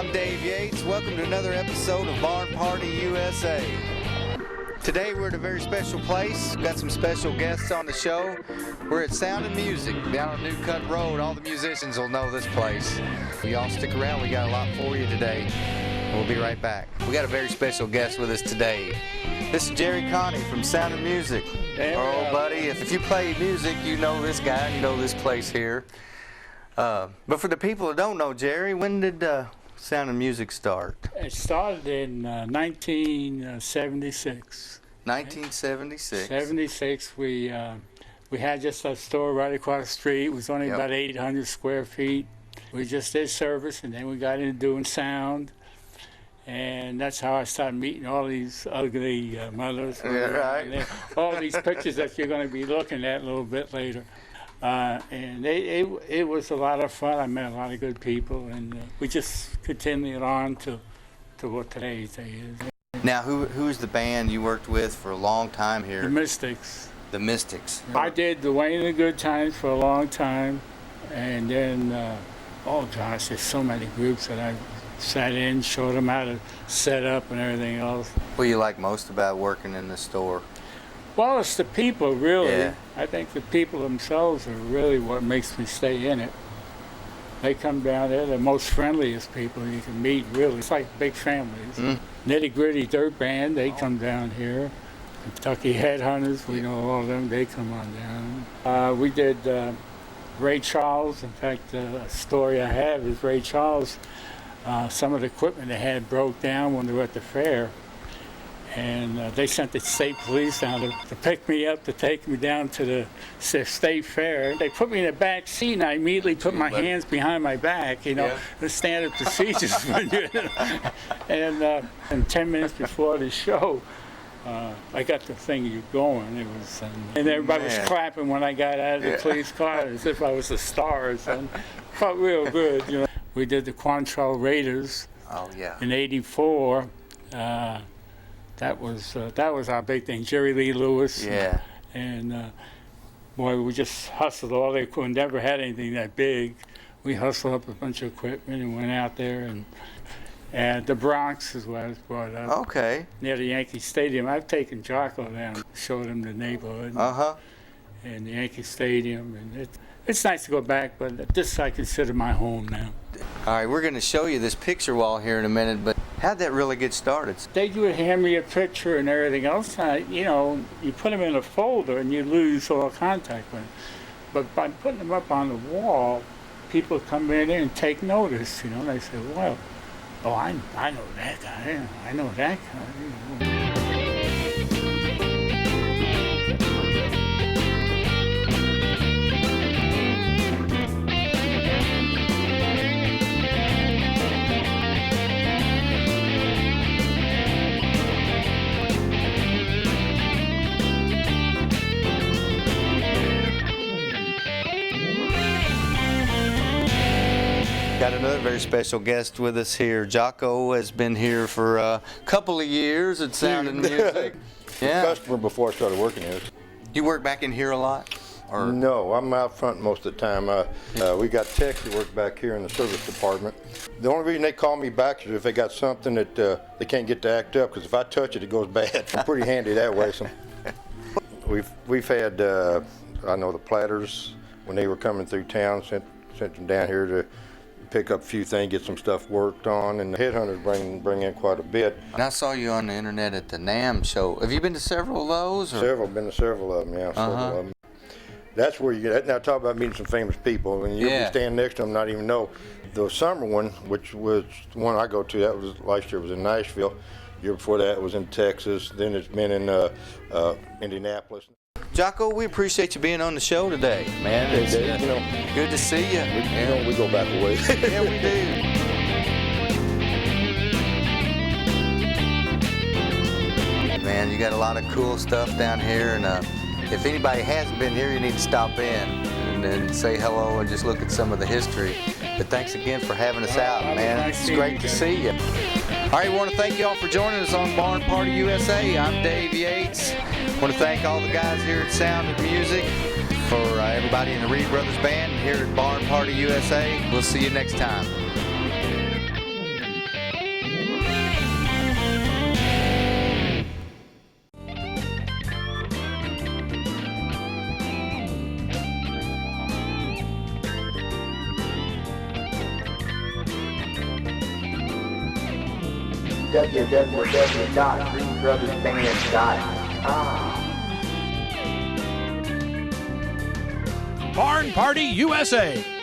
I'm Dave Yates. Welcome to another episode of Barn Party USA. Today we're at a very special place. We've got some special guests on the show. We're at Sound and Music down on New Cut Road. All the musicians will know this place. Y'all stick around. We got a lot for you today. We'll be right back. We got a very special guest with us today. This is Jerry CONTE from Sound and Music. Our old buddy. If you play music, you know this guy. You know this place here. But for the people that don't know, Jerry, when did Sound and Music start? It started in 1976. 1976. 76. We had just a store right across the street. It was only about 800 square feet. We just did service, and then we got into doing sound. And that's how I started meeting all these ugly mothers. Yeah, right. All these pictures that you're going to be looking at a little bit later. And it was a lot of fun. I met a lot of good people, and we just continued on to what today's day is. Now, who's the band you worked with for a long time here? The Mystics. The Mystics. I did the Wayne and the Good Times for a long time, and then, oh gosh, there's so many groups that I sat in, showed them how to set up and everything else. What do you like most about working in the store? Well, it's the people, really. Yeah. I think the people themselves are really what makes me stay in it. They come down there, the most friendliest people you can meet, really. It's like big families. Nitty Gritty Dirt Band, they come down here. Kentucky Headhunters, we know all of them, they come on down. We did Ray Charles. In fact, a story I have is Ray Charles, some of the equipment they had broke down when they were at the fair. And they sent the state police down to pick me up, to take me down to the state fair. They put me in the back seat, and I immediately put my hands behind my back, you know, the standard procedures. And 10 minutes before the show, I got the thing going. It was, and everybody was clapping when I got out of the police car, as if I was a star or something. Felt real good, you know. We did the Quantrill Raiders in '84. That was our big thing. Jerry Lee Lewis. Yeah. And boy, we just hustled all the equipment. Never had anything that big. We hustled up a bunch of equipment and went out there. And the Bronx is where I was brought up. Okay. Near the Yankee Stadium. I've taken JOCKO down, showed him the neighborhood. And the Yankee Stadium. And it's nice to go back, but this I consider my home now. All right, we're going to show you this picture wall here in a minute, but how'd that really get started? They would hand me a picture and everything else. You know, you put them in a folder and you lose all contact with them. But by putting them up on the wall, people come in and take notice, you know. And they say, well, oh, I know that guy. I know that guy. You know. Got another very special guest with us here. JOCKO has been here for a couple of years at Sound and Music. Yeah. Customer before I started working here. You work back in here a lot? Or? No, I'm out front most of the time. We got techs that work back here in the service department. The only reason they call me back is if they got something that they can't get to act up, because if I touch it, it goes bad. I'm pretty handy that way. So we've had, I know the Platters, when they were coming through town, sent them down here to pick up a few things, get some stuff worked on, and the Headhunters bring in quite a bit. And I saw you on the internet at the NAMM show. Have you been to several of those? Or? Several, been to several of them, yeah. Several of them. That's where you get. Now talk about meeting some famous people, and you'll be standing next to them, not even know. The summer one, which was the one I go to, that was last year, was in Nashville. The year before that was in Texas. Then it's been in Indianapolis. JOCKO, we appreciate you being on the show today, man. It's you know, good to see you. We go back a ways. Yeah, we do. Man, you got a lot of cool stuff down here, and if anybody hasn't been here, you need to stop in and say hello and just look at some of the history. But thanks again for having us out, man. It's great to see you. All right, I want to thank you all for joining us on Barn Party USA. I'm Dave Yates. I want to thank all the guys here at Sound and Music, for everybody in the Reed Brothers Band here at Barn Party USA. We'll see you next time. www.greenbrothersband.com. Barn Party USA.